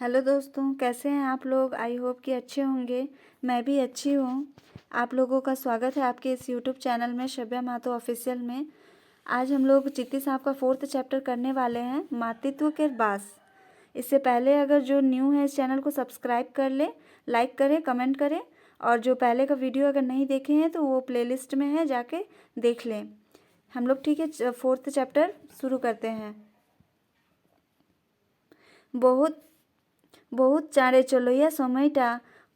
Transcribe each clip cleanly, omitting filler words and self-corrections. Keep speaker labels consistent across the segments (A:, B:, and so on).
A: Hello दोस्तों, कैसे हैं आप लोग। आई होप कि अच्छे होंगे। मैं भी अच्छी हूँ। आप लोगों का स्वागत है आपके इस यूट्यूब चैनल में, शब्या मातो ऑफिशियल में। आज हम लोग चित्ती साहब का 4th चैप्टर करने वाले हैं, मातृत्व के बास। इससे पहले अगर जो न्यू है इस चैनल को सब्सक्राइब कर ले, लाइक करें, कमेंट करें। और जो पहले का वीडियो अगर नहीं देखे हैं तो वो प्लेलिस्ट में है, जाके देख लें। हम लोग ठीक है 4th चैप्टर शुरू करते हैं। बहुत बहुत चाँड़े चलोइया সময়टा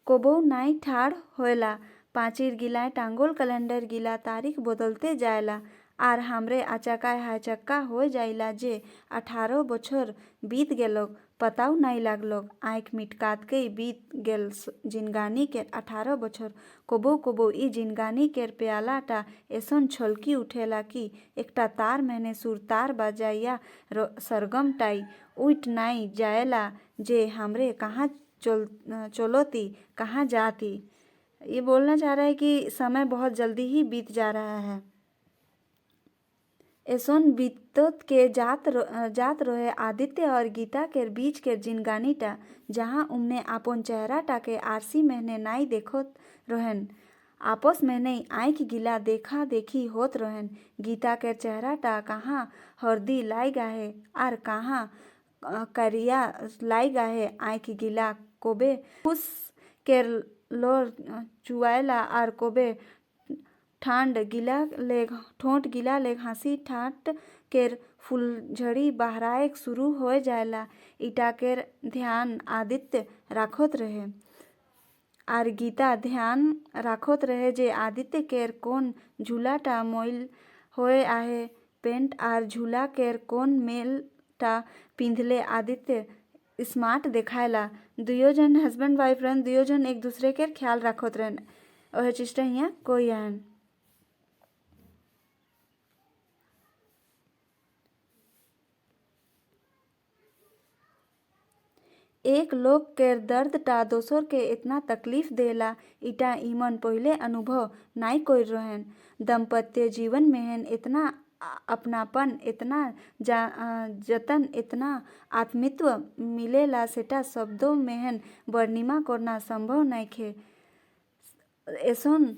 A: कबो नाई ठाड़ होएला। पाँचिर गिलाय टांगोल कैलेंडर गिला तारीख बदलते जायला। आर हमरे आचाकाय हाचक्का हो जाइला जे 18 बछर बीत गेलोग, पताऊ नाई लागलोग। आँख मिटकातकई बीत गेल जिनगानी केर 18 बछर। कबो कबो ई जिनगानी केर प्यालाटा एसन छलकी उठेला कि एकटा तार मैंने सुरतार बजाइया सरगम टाई उठ नाई जाएला जे हमरे कहाँ चलोती, कहाँ जाती। ये बोलना चाह रहा है कि समय बहुत जल्दी ही बीत जा रहा है। एसोन बीतत के जात रहे आदित्य और गीता के बीच के जिनगानीटा, जहाँ उमने आपन चेहराटा के आरसी महीने नाई देखत रहन। आपस में नहीं आँख गिला देखा देखी होत रहन। गीता के चेहराटा कहाँ हरदी लाई गाहे आर कहाँ करिया लाई गाहे। आँख गिला कोबे खुश केर लोर चुआला आर कोबे ठोंट गिला ले हंसी ठाट केर फुलझड़ी बहराए शुरू हो जायला। ईटा केर ध्यान आदित्य राखत रहे आर गीता ध्यान राखत रहे जे आदित्य केर कोन झूलाटा मोइल होए आहे। पेंट आर झूला केर कोन मेलटा पिंधले आदित्य स्मार्ट देखायला। दुयो जन हस्बैंड वाइफ रहन, दुयो जन एक दूसरे के ख्याल रखत रहन। ओहे चीजटा हियाँ कोई आहन। एक लोग केर दर्दटा दोसर के इतना तकलीफ देला, इटा ईमन पहिले अनुभव नाई कोई रहन। दाम्पत्य जीवन में इतना अपनापन, इतना जतन, इतना आत्मित्व मिलेला सेटा शब्दों में वर्णिमा करना संभव नहीं खे। एसन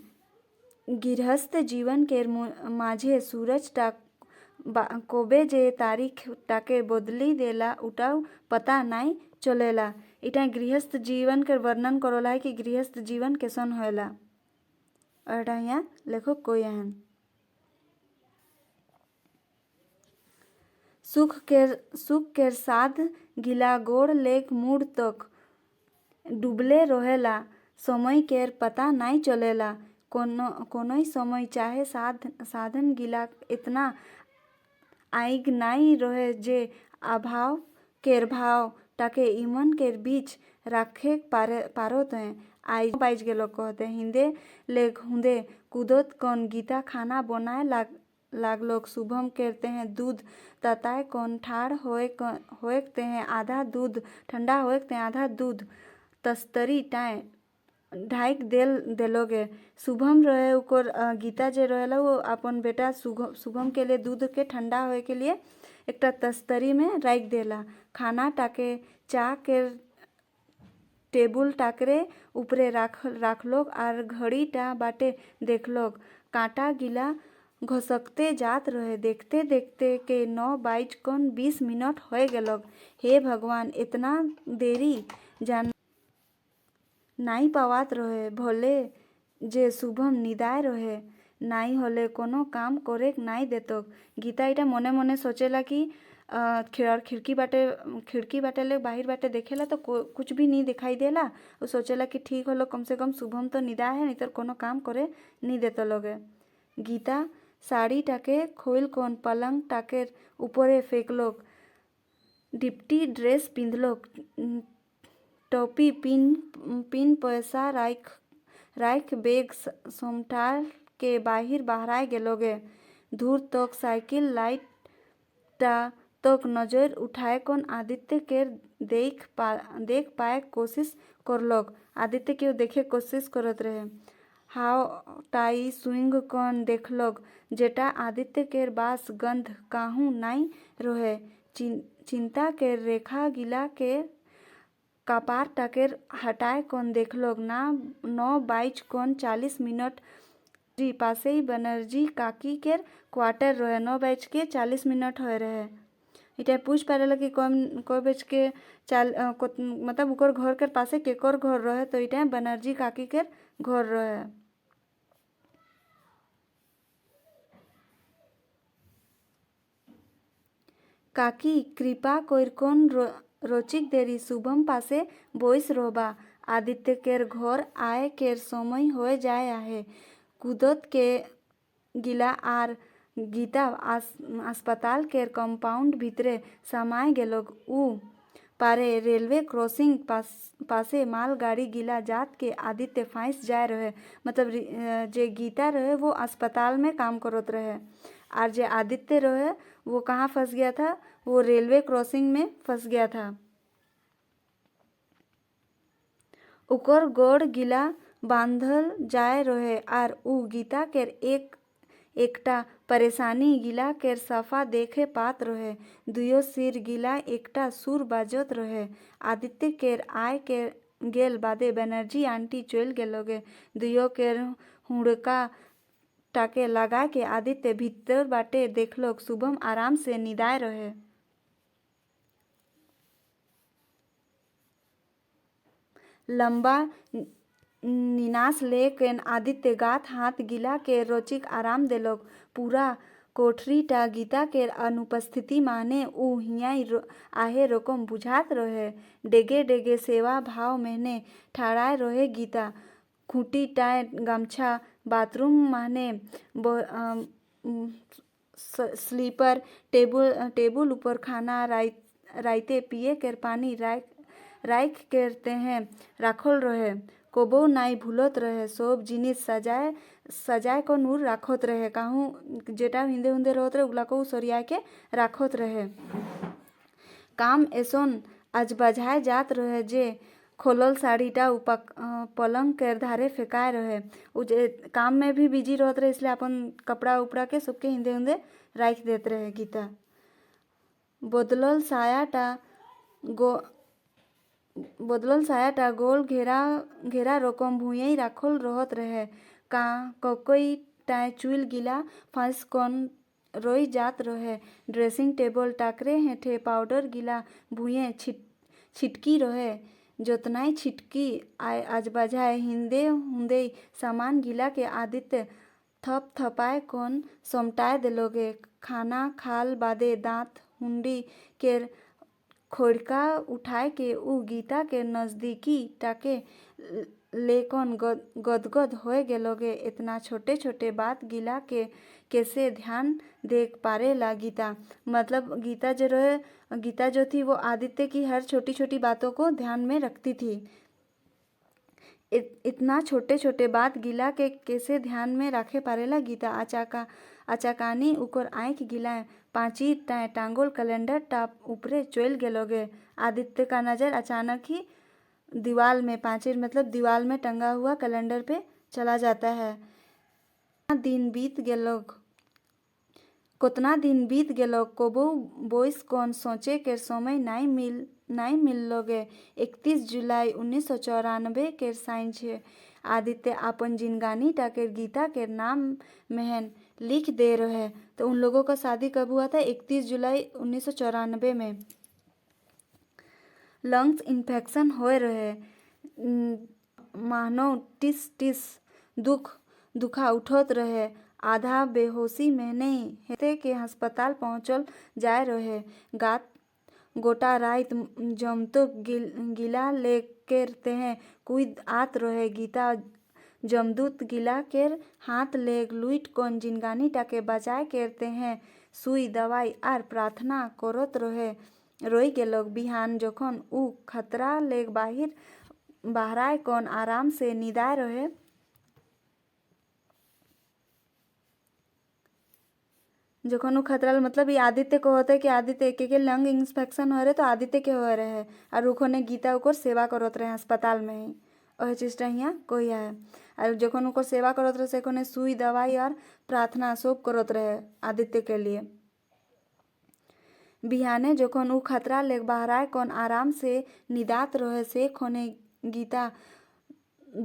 A: गृहस्थ जीवन केर माझे सूरजटा कोबे जे तारीख टाके बदली देला उटाऊ पता नहीं चलेला। इटा गृहस्थ जीवन के वर्णन करोला है कि गृहस्थ जीवन कैसन होला। और यहाँ लेखक कोई आहन। सुख केर साथ गिला गोड़ लेक मुड़ तक डूबले रहेला। समय केर पता नहीं चलेला। कोनो समय चाहे साधन गिला इतना आइग नहीं रहे जे अभाव केर भाव टाके ईमन केर बीच राखे पारोत हैं। आई बाइज गेलो कहते हिंदे लेग हुंदे कूदत कौन गीता खाना बनाए लागलोग। शुभम कहते हैं दूध तताए कौन ठाड़ होएकते हैं आधा दूध ठंडा होएकते हैं आधा दूध तस्तरी टाए ढाइक देलोगे। शुभम रहे उकर गीता जे रहेला वो अपन बेटा शुभम के लिए दूध के ठंडा होए के लिए एक तस्तरी में राख देला। खाना टाके चाह के टेबुल टाकरे ऊपरे राख लोग आर घड़ी टा बाटे देख लोग। कांटा गिला घसकते जात रहे। देखते देखते के 9:20 हो गेलोग। हे भगवान, इतना देरी जान नाई पावात रहे। भले जे शुभम निदाय रहे नाई होले कोनो काम करे नाई देतो। गीता इटा मने मने सोचेला कि खिड़की बाटे ले बाहर बाटे देखेला तो कुछ भी नहीं दिखाई देला। वो सोचेला कि ठीक होलो, कम से कम शुभम तो निदाय है, नहीं तो कोनो काम करे नहीं देतो लोगे। गीता साड़ी टाके खोल कौन पलंग टाके ऊपरे फेंकलोग। Deputy dress पिंधलोग। टोपी पिन पैसा राख बेग सोमठार के बहराए गेलोगे। दूर तक साइकिल लाइट टा तक नजर उठाए कौन आदित्य के देख पाए कोशिश करलोग। आदित्य के देखे कोशिश करत रहे। हाव टाई स्विंग कौन देखलोग जेटा आदित्य के बास गंध काहू नाई रहे। चिंता के रेखा गिला के कपार टाकेर हटाए कौन देखलोग ना 9 कौन 40 जी पासेई बनर्जी काकी केर क्वार्टर रहे 9:40 होए रहे। इटा पूछ पारेला कि कौन बज के मतलब उकर घर के पासे केकर घर रहे तो इटा बनर्जी काकी केर घर रहे। काकी कृपा कोइर कौन रोचिक देरी शुभम पासे बोइस रोबा आदित्य केर घर आए केर समय होए जाए आहे कूदत के गिला आर गीता अस्पताल केर कंपाउंड भीतरे समाय गेलोग उ पारे रेलवे क्रॉसिंग पासे मालगाड़ी गिला जात के आदित्य फंस जाए रहे। मतलब जे गीता रहे वो अस्पताल में काम करत रहे और जे आदित्य रहे वो कहाँ फंस गया था, वो रेलवे क्रॉसिंग में फंस गया था। उकर गोड़ गिला बांधल जाए रहे और उ गीता केर एकटा परेशानी गिला केर सफा देखे पात रहे। दुयो सिर गिला एकटा सुर बाजत रहे। आदित्य केर आय केर गेल बादे बनर्जी आंटी चल गेलोगे। दुयो केर हुड़का टाके लगा के आदित्य भीतर बाटे देखलोग शुभम आराम से निदाए रहे। लंबा निनास ले केन आदित्य गात हाथ गिला के रोचिक आराम देलोग। पूरा कोठरी टा गीता केर अनुपस्थिति माने उ हियाई आहे रोकम बुझात रहे। डेगे डेगे सेवा भाव महने ठाड़ाए रहे गीता। खूंटी टाए गमछा बाथरूम माने स्लीपर टेबुल ऊपर खाना राइते पिए केर पानी राख केरते हैं राखल रहे। कोबो नाई भूलत रहे सब जिनिस सजाए को नूर राखत रहे काहू जेटा हिंदे हुंदे रहत रहे उगला को सरियाए के राखत रहे। काम ऐसन आज बजाए जात रहे जे खोलल साड़ीटा पलंग केर धारे फेंकाए रहे। उ जे काम में भी बिजी रहत रहे इसलिए अपन कपड़ा उपड़ा के सबके हिंदे हुंदे राख देत रहे गीता। बदलल सायाटा गोल घेरा रोकम भुइयाई राखल रहत रहे। ककोई टाए चुल गिला फंस कौन रोई जात रहे। ड्रेसिंग टेबल टाकरे हेठे पाउडर गिला भुइये छिटकी रहे। जोतनाई छिटकी आज बजाए हिंदे हुंदे सामान गिला के आदित्य थपाए कौन समटाए देलोगे। खाना खाल बादे दांत हुंडी केर खोड़का उठाए के उ गीता के नजदीकी टाके लेकन गदगद होए गेलोगे। इतना छोटे छोटे बात गिला के कैसे ध्यान देख पारे ला गीता। मतलब गीता जो थी वो आदित्य की हर छोटी छोटी बातों को ध्यान में रखती थी। इतना छोटे छोटे बात गिला के कैसे ध्यान में रखे पारेला गीता। अचाकानी उकर आँख गिला पांची टांगोल कैलेंडर टाप ऊपरे चल गेलोगे। आदित्य का नजर अचानक ही दीवाल में पांचेर मतलब दीवाल में टंगा हुआ कैलेंडर पे चला जाता है। कितना दिन बीत गेलोग कोबो बोइस कौन सोचे के समय नाई मिललोगे। 31 जुलाई 1994 केर साइंस है। आदित्य अपन जिनगानी टाकेर गीता केर नाम महन लिख दे रहे। तो उन लोगों का शादी कब हुआ था? 31 जुलाई 1994 में। लंग्स इन्फेक्शन होए रहे। मानो टिस दुखा उठत रहे। आधा बेहोशी में नहीं हेते के अस्पताल पहुंचल जाए रहे। गोटा रात जमतो गिला लेकर तेहे कुछ आत रहे। गीता जमदूत गिला केर हाथ लेग लुइट कौन जिनगानी टाके बचाए करते हैं सुई दवाई आर प्रार्थना करत रहे। रोई गेलोग बिहान जखन उ खतरा लेग बाहराए कौन आराम से निदाए रहे। जखन उ खतरा मतलब ये आदित्य को होता है कि आदित्य के लंग इन्फेक्शन हो रहे तो आदित्य के हो रहे और उखने गीता उकर सेवा करत रहे अस्पताल में ही वही चीज़टा हियाँ कोई है। और जखन उकर सेवा करत रहे से सुई दवाई और प्रार्थना सब करत रहे आदित्य के लिए। बिहाने जखन ऊ खतरा ले बहराए कौन आराम से निदात रहे से खोने गीता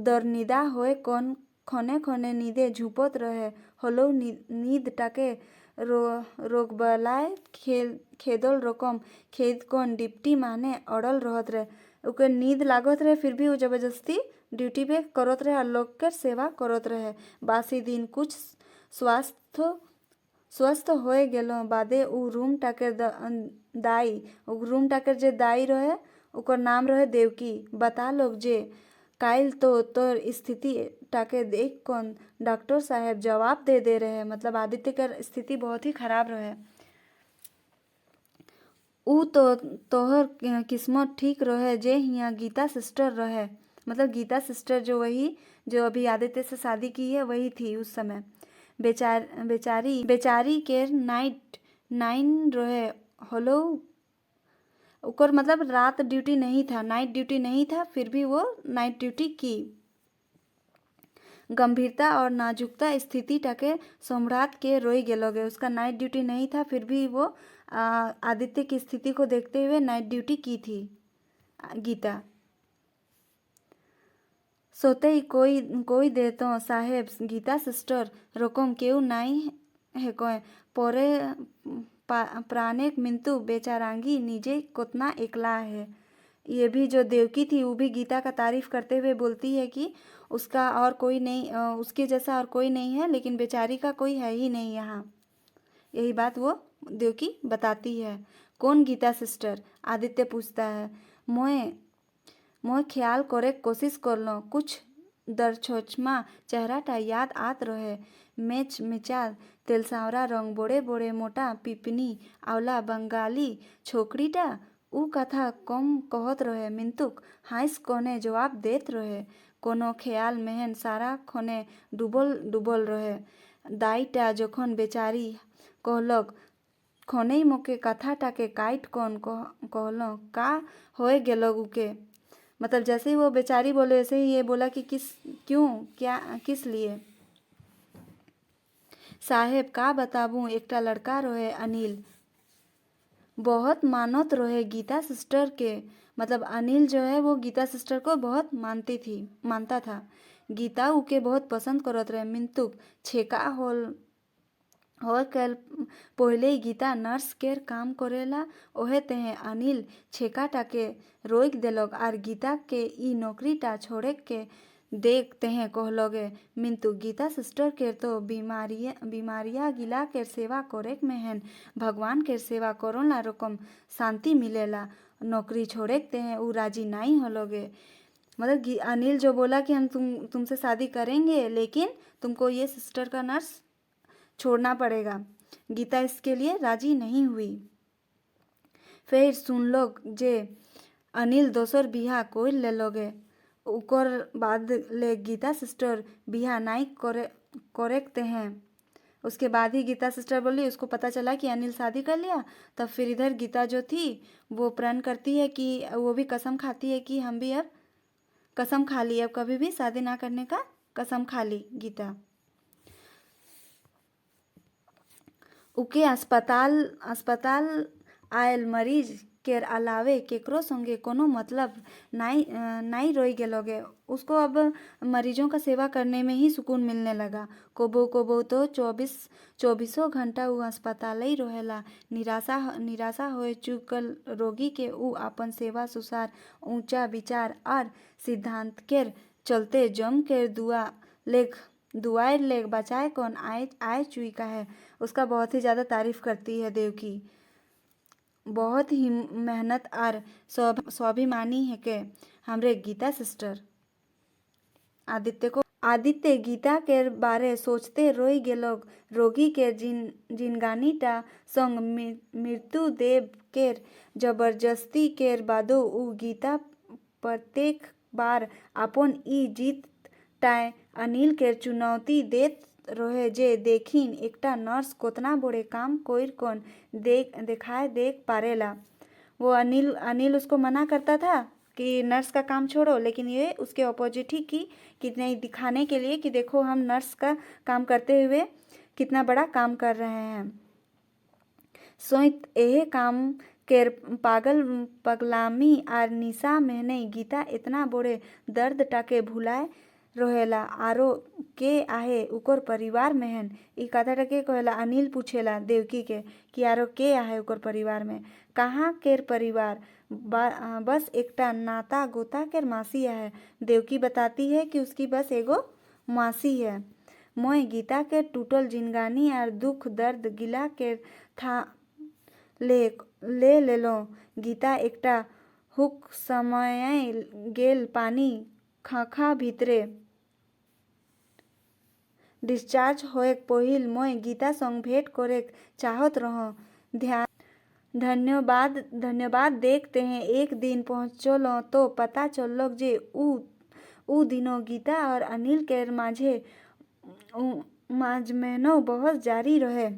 A: दरनिदा होए कौन खने खने नीदे झुपत रहे हलो नींद टाके रोगबलाय खेदल रकम खेद कौन डिप्टी माने अड़ल रहत रहे। ओके नींद लागत रहे फिर भी वो जबरदस्ती ड्यूटी पे करत रहे और लोग के सेवा करत रहे। बासी दिन कुछ स्वस्थ होए गेलो बादे ऊ रूम टाकर रूम टाकर जे दाई रहे ओकर नाम रहे देवकी। बता लोग जे काइल तो तोर स्थिति टाके देख कौन डॉक्टर साहब जवाब दे रहे। मतलब आदित्य कर स्थिति बहुत ही खराब रहे। ऊ तो तोहर किस्मत ठीक रहे जे हिया गीता सिस्टर रहे। मतलब गीता सिस्टर जो वही जो अभी आदित्य से शादी की है वही थी उस समय। बेचारी के नाइन रहे हलो ओकर मतलब रात ड्यूटी नहीं था, नाइट ड्यूटी नहीं था, फिर भी वो नाइट ड्यूटी की। गंभीरता और नाजुकता स्थिति टाके सम्राट के रोई गेलोगे। उसका नाइट ड्यूटी नहीं था फिर भी वो आदित्य की स्थिति को देखते हुए नाइट ड्यूटी की थी गीता। सोते ही कोई दे तो साहेब गीता सिस्टर रकम केउ नाई है कोई पोरे प्राणेक मिंतु बेचारांगी निजे कोतना एकला है। ये भी जो देवकी थी वो भी गीता का तारीफ करते हुए बोलती है कि उसका और कोई नहीं, उसके जैसा और कोई नहीं है, लेकिन बेचारी का कोई है ही नहीं यहाँ। यही बात वो देवकी बताती है। कौन गीता सिस्टर? आदित्य पूछता है। मोए ख्याल करे कोशिश कर लो कुछ दरछोचमा चेहराटा याद आत रहे। मेच मिचाल तेलसावरा रंग बोड़े बोड़े मोटा पिपनी आवला बंगाली छोकरीटा ऊ कथा कम कहत रहे। मिंतुक हाइस कोने जवाब देत रहे। कोनो ख्याल मेहन सारा खोने डूबल रहे। दाईटा जखन बेचारी कहलक खोने मोके कथा टाके काइट कौन कहलो का होए गेलो उके। मतलब जैसे ही वो बेचारी बोले वैसे ही ये बोला कि किस लिए साहेब का बताबू एकटा लड़का रहे अनिल बहुत मानत रहे गीता सिस्टर के। मतलब अनिल जो है वो गीता सिस्टर को बहुत मानता था। गीता उके बहुत पसंद करत रहे। मिंतुक छेका होल कल पहले गीता नर्स केर काम करेला ओहे तेहे अनिल छेका टाके रोक देलक आर गीता के ई नौकरीटा छोड़े के देख तेहे कहलोगे मिंतु गीता सिस्टर केर तो बीमारिया गिला केर सेवा करे मेहन भगवान केर सेवा करोला रकम शांति मिलेला। नौकरी छोड़े तेहे ऊ राजी नहीं होलोगे। मतलब अनिल जो बोला कि हम तुमसे शादी करेंगे लेकिन तुमको ये सिस्टर का नर्स छोड़ना पड़ेगा। गीता इसके लिए राजी नहीं हुई। फिर सुन लो जे अनिल दोसर बिहा कोई ले लोगे उकर बाद ले गीता सिस्टर बिहा नहीं करेक्ते हैं। उसके बाद ही गीता सिस्टर बोली उसको पता चला कि अनिल शादी कर लिया। तब फिर इधर गीता जो थी वो प्रण करती है कि वो भी कसम खाती है कि हम भी अब कसम खा ली अब कभी भी शादी ना करने का कसम खा ली गीता। उके अस्पताल आयल मरीज केर अलावे केकरो संगे कोनो मतलब नहीं रोई गेलोगे। उसको अब मरीजों का सेवा करने में ही सुकून मिलने लगा। कोबो तो 24 घंटा ऊ अस्पताल ही रहेला। निराशा होए चुकल रोगी के ऊ अपन सेवा सुसार ऊंचा विचार और सिद्धांत केर चलते जम केर दुआर लेग बचाए कौन आए चुई का है। उसका बहुत ही ज़्यादा तारीफ करती है देवकी। बहुत ही मेहनत और स्वाभिमानी है के हमरे गीता सिस्टर। आदित्य गीता केर बारे सोचते रोई गेलोग। रोगी केर जिनगानीटा संग मृत्यु देव केर जबरदस्ती केर बादो ऊ गीता प्रत्येक बार अपन ई जीत टाए अनिल केर चुनौती देत रहे जे देखिन एकटा नर्स कोतना बड़े काम कोई कौन देखाए देख पारेला। वो अनिल उसको मना करता था कि नर्स का काम छोड़ो, लेकिन ये उसके अपोजिट ही की कि नहीं दिखाने के लिए कि देखो हम नर्स का काम करते हुए कितना बड़ा काम कर रहे हैं। सोइत एहे काम केर पगलामी आर निशा महने गीता इतना बड़े दर्द टाके भुलाए रहेला। आरो के आहे उकर परिवार महन ई कथाटा के कहेला। अनिल पूछेला देवकी के कि आरो के आहे उकर परिवार में। कहाँ केर परिवार? बस एकटा नाता गोता केर मासी है। देवकी बताती है कि उसकी बस एगो मासी है। मोय गीता के टूटल जिंदगानी आर दुख दर्द गिला केर था ले लेलो। गीता एकटा हुक समय गेल पानी खाखा भीतरे डिस्चार्ज होएक पहिल मोय गीता संग भेंट करेक चाहत रहो। धन्यवाद देखते हैं एक दिन पहुँचलो तो पता चललो जे ऊ दिनों गीता और अनिल केर माझमेनो बहस जारी रहे।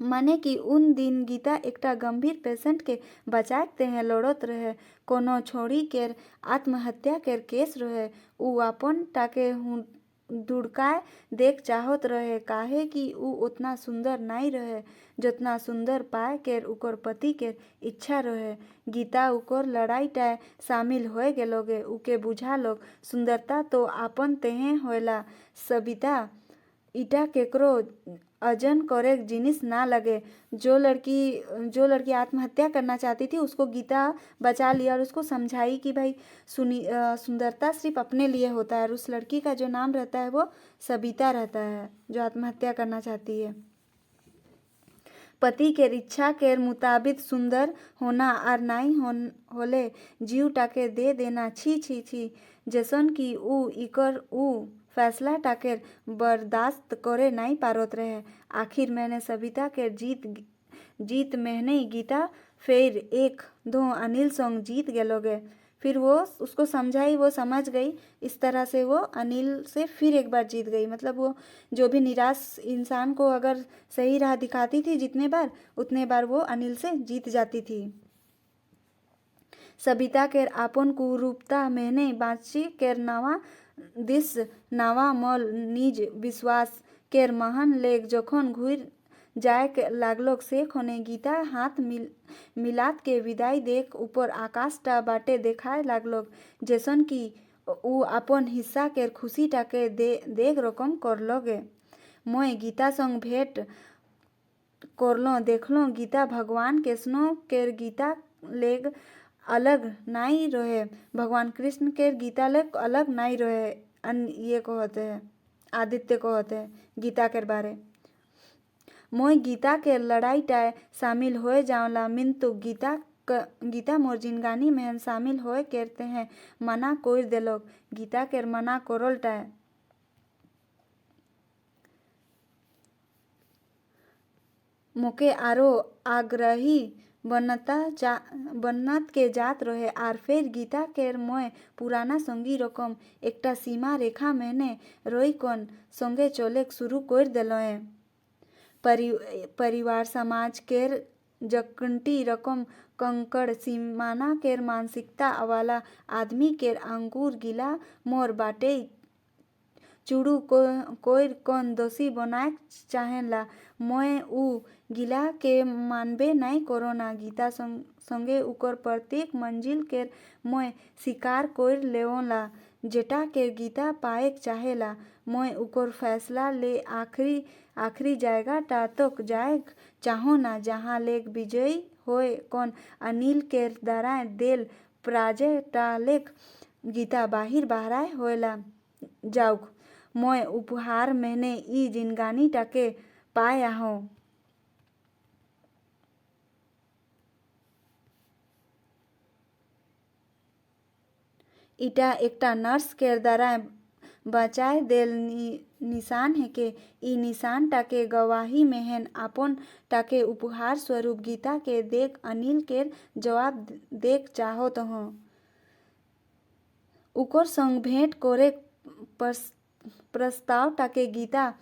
A: माने कि उन दिन गीता एकटा गंभीर पेशेंट के बचाते हैं लड़त रहे। कोनो छोड़ी केर आत्महत्या केर केस रहे। ऊ अपन टाके दुड़काए देख चाहत रहे काहे कि ऊ उतना सुंदर नाई रहे जितना सुंदर पाए केर उकर पति केर इच्छा रहे। गीता उकर लड़ाई टाए शामिल होए गेलोगे। उके बुझा लोग सुंदरता तो आपन तेहे होएला सबिता इटा केकरो अजन करे जिनिस ना लगे। जो लड़की आत्महत्या करना चाहती थी उसको गीता बचा लिया और उसको समझाई कि भाई सुंदरता सिर्फ अपने लिए होता है। और उस लड़की का जो नाम रहता है वो सबिता रहता है जो आत्महत्या करना चाहती है। पति केर इच्छा केर मुताबिक सुंदर होना आर नाई होले जीव टाके दे देना छी छी छी जैसन कि ऊ फैसला टाकेर बर्दाश्त करे नहीं पारत रहे। आखिर मैंने सबिता के जीत महने गीता फिर एक दो अनिल संग जीत गेलोगे। फिर वो उसको समझाई, वो समझ गई। इस तरह से वो अनिल से फिर एक बार जीत गई। मतलब वो जो भी निराश इंसान को अगर सही राह दिखाती थी जितने बार उतने बार वो अनिल से जीत जाती थी। सबिता केर आपन कुरूपता महने बाँची केर नवा दिस नवा मल निज विश्वास केर महान लेग जखन घुर जाए लागलोक से खोने गीता हाथ मिलात के विदाई देख ऊपर आकाशटा बाटे देखाए लागलोक जैसन कि ऊ अपन हिस्सा केर खुशी टाके देख रकम करलोगे। मोय गीता संग भेंट करलो देखलो गीता भगवान कृष्ण केर गीता लेग अलग नाई रहे। भगवान कृष्ण केर गीता लेग अलग नाई रहे। ये कहते हैं आदित्य कहते हैं गीता केर बारे। मोय गीता केर लड़ाई टाए शामिल होए जावला मिंतु गीता मोर जिंदगानी में शामिल होए करते हैं मना कोई देलोग। गीता केर मना करल टाए मोके आरो आग्रही बनत के जात रहे। आर फिर गीता केर मोय पुराना संगी रकम एकटा सीमा रेखा मैंने रोई कौन संगे चले शुरू कर देलोए। परिवार समाज केर जकंटी रकम कंकड़ सीमाना केर मानसिकता वाला आदमी केर अंगूर गिला मोर बाटे चूड़ू कोई कौन दोषी बनाए चाहेला। मोय ऊ गिला के मानबे नहीं करोना। गीता संगे उकर प्रत्येक मंजिल केर मोय शिकार कर लेवला जेटा केर गीता पाएक चाहेला। मोय उकर फैसला ले आखिरी जाएगा टा तक जाएक चाहो ना जहाँ लेक विजयी होए कौन अनिल केर दराए देल पराजय टा लेक गीता बाहिर बहराए होएला जाऊक। मोय उपहार मैंने ई जिंदगानी टाके पाया हो। इटा एकटा नर्स केर द्वारा बचाए देल निशान है के ई निशान टाके गवाही मेहन आपन टाके उपहार स्वरूप गीता के देख अनिल केर जवाब देख चाहत हो। उकर संग भेंट करे प्रस्ताव टाके गीता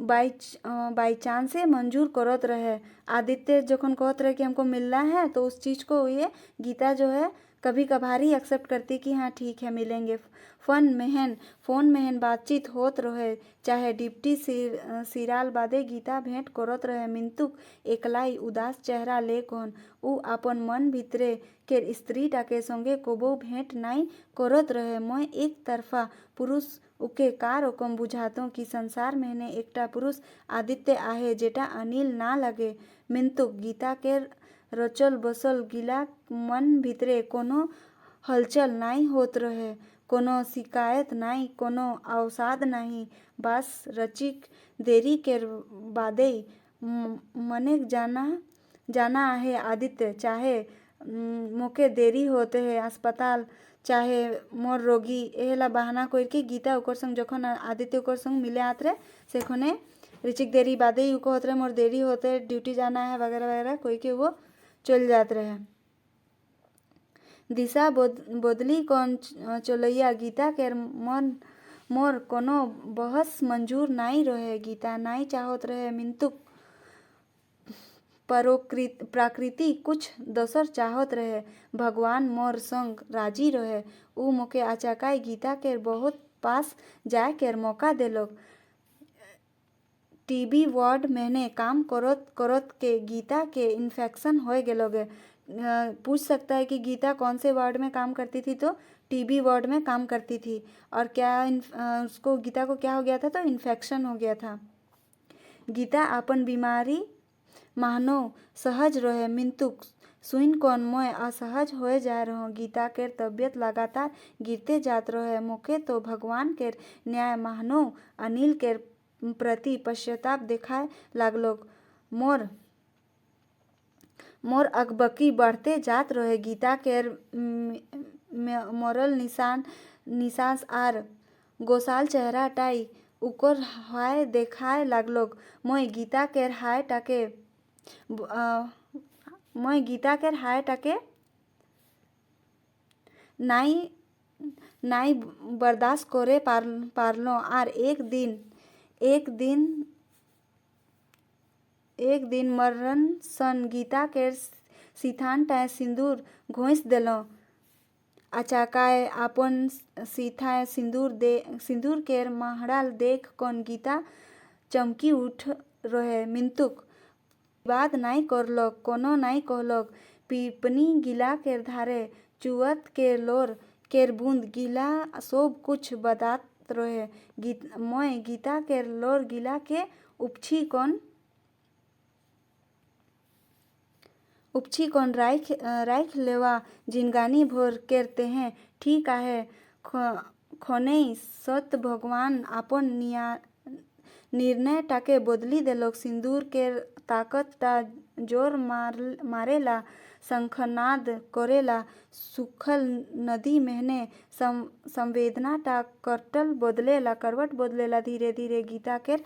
A: बाई चांस से मंजूर करत रहे। आदित्य जखन कहत रहे कि हमको मिलना है तो उस चीज़ को ये गीता जो है कभी कभार ही एक्सेप्ट करती कि हाँ ठीक है मिलेंगे। फोन मेहन बातचीत होत रहे, चाहे डिप्टी सिराल बादे गीता भेंट करत रहे। मिंतुक एकलाई उदास चेहरा ले कौन उ आपन मन भितरे के स्त्री टाके संगे कोबो भेंट नाई करत रहे। मैं एक तरफा पुरुष उके का रकम बुझातो कि संसार मेहने एकटा पुरुष आदित्य आहे जेटा अनिल ना लगे। मिंतुक गीता के रचल बसल गिला मन भितरे कोनो हलचल नाई होत रहे, कोनो शिकायत नाई, कोनो अवसाद नहीं। बस रचिक देरी के बादे मने जाना आहे आदित्य, चाहे मोके देरी होते है अस्पताल, चाहे मोर रोगी एला बहाना करके गीता ओकर संग जखन आदित्य ओकर संग मिले आत रहे सेखने ऋचिक देरी बादे ही कहत रहे मोर देरी होते ड्यूटी जाना है वगैरह वगैरह कोई के वो चल जात रहे। दिशा बदली कौन चलैया गीता के मन मोर कोनो बहस मंजूर नाई रहे। गीता नाई चाहत रहे मिंतुक प्रकृति कुछ दसर चाहत रहे। भगवान मोर संग राजी रहे। उ मोके अचाकाई गीता के बहुत पास जाए के मौका देलोग। टीबी वार्ड मैंने काम करत करत के गीता के इन्फेक्शन हो गेलोगे। पूछ सकता है कि गीता कौन से वार्ड में काम करती थी, तो टीबी वार्ड में काम करती थी। और क्या उसको गीता को क्या हो गया था, तो इन्फेक्शन हो गया था। गीता अपन बीमारी मानो सहज रहे। मिंतुक सुइन कौन मैं असहज हो जा रहा। गीता के तबीयत लगातार गिरते जात रहे। मोके तो भगवान के न्याय मानो अनिल के प्रति पश्चाताप देखाए लागलोग। मोर अकबकी बढ़ते जात रहे। गीता केर मरल निशास आर गोसाल चेहरा टाई उकर हाय देखाए लागलोग। मैं गीता केर हाय टाके नाई बर्दाश्त करे पारलो। आर एक दिन मरण सन गीता केर सिथान टाए सिंदूर घोंस देलो। अचाकाय आपन सीथाए सिंदूर केर महड़ाल देख कौन गीता चमकी उठ रहे। मिंतुक बात नाई करलोग, कोनो नाई कहलोग। पीपनी गिला केर धारे चुवत के लोर केर बूंद गिला सब कुछ बतात रहे। मैं गीता केर लोर गिला के उपछी कौन राइख लेवा जिनगानी भोर केरते हैं ठीक आहे। खोनई सत भगवान आपन निर्णय टाके बदली देलोग। सिंदूर केर ताकत टा जोर मारेला, शंखनाद करेला। सुखल नदी मेहने संवेदना टा करवट बदलेला। धीरे धीरे गीता केर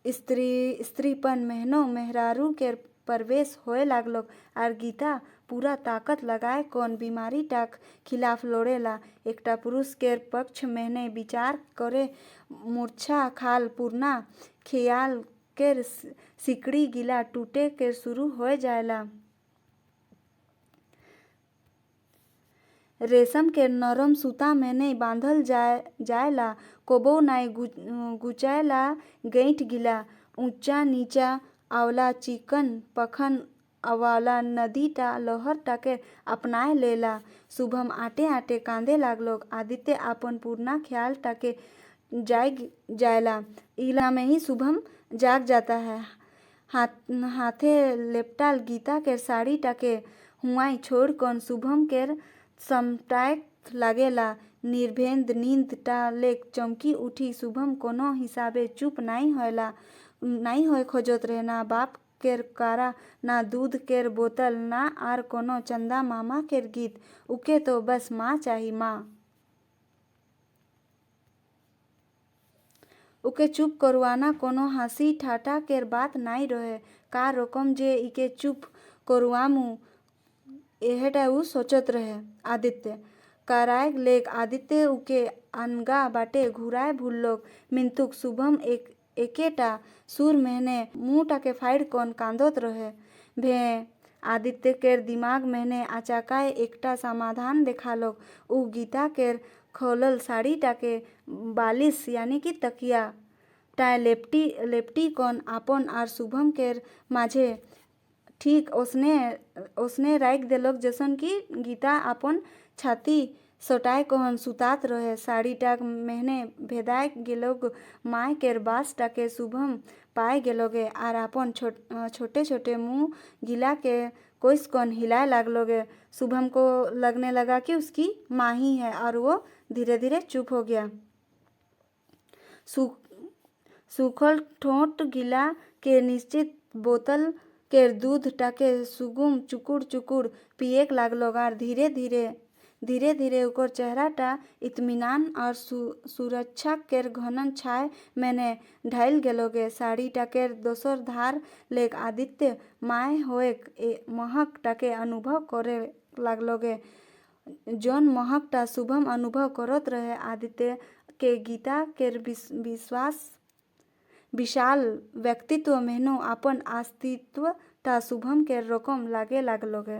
A: स्त्रीपन मेहनो मेहरारू केर प्रवेश होए लागलोग। आर गीता पूरा ताकत लगाए कौन बीमारी टाक खिलाफ लड़ेला। एकटा पुरुष केर पक्ष मेहने विचार करे मूर्छा खाल पूर्णा ख्याल केर सिकड़ी गिला टूटे के शुरू हो जाएला। रेशम के नरम सूता में नहीं बांधल जाएला, कोबो नाई गुचाएला गैंठ गिला। ऊंचा नीचा आवला चिकन पखन अवाला नदी टा लहर टाके अपनाए लेला। शुभम आटे आटे कांदे लागलोग। आदित्य आपन पूर्णा ख्याल टाके जाग जाएला। इला में ही शुभम जाग जाता है। हाथे लेपटाल गीता केर साड़ी टाके हुआई छोड़ कौन शुभम केर समटाएक लागेला। निर्भेद नींद टा लेक चमकी उठी। शुभम कोनो हिसाबे चुप नाई होए खोजत रहे। ना बाप केर कारा, ना दूध केर बोतल, ना आर कोनो चंदा मामा केर गीत। उके तो बस माँ चाही माँ। उके चुप करवाना कोनो हंसी ठाटा केर बात नाई रहे। का रकम जे इके चुप करवामू एहेटा उ सोचत रहे। आदित्य कराय लेक आदित्य उके अनगा बाटे घुराए भूललोग। मिंतुक शुभम एकेटा सुर मेहने मुँह टाके फाइड कौन कांदोत रहे। भे आदित्य केर दिमाग मैंने आचाकाय एकटा समाधान देखालोग। उ गीता केर खोलल साड़ीटाके बालिश यानी कि तकिया टाय लेपटी कौन आपन आर शुभम केर माझे ठीक ओसने राख देलक जैसन कि गीता आपन छाती सटाय कहन सुतात रहे। साड़ीटाक मैंने भेदाय गेलोग माय केर बासटाके शुभम पाए गेलोगे आर आपन छोटे छोटे मुंह गिला के कोइस कौन हिलाए लागलोगे। शुभम को लगने लगा कि उसकी माँ ही है और वो धीरे धीरे चुप हो गया। सूखल ठोंठ गिला के निश्चित बोतल केर दूध टाके सुगुम चुकुड़ चुकुड़ पिएक लागलोग आर धीरे धीरे ओकर चेहराटा इत्मीनान और सुरक्षा केर घनन छाय मैंने ढाइल गेलोगे। साड़ीटा केर दोसर धार लेक आदित्य माय होएक महक टाके अनुभव करे लागलोगे जौन महकटा शुभम अनुभव करत रहे। आदित्य के गीता केर विशाल व्यक्तित्व मेहनो आपन अस्तित्व ता शुभम केर रकम लागे लागलोगे।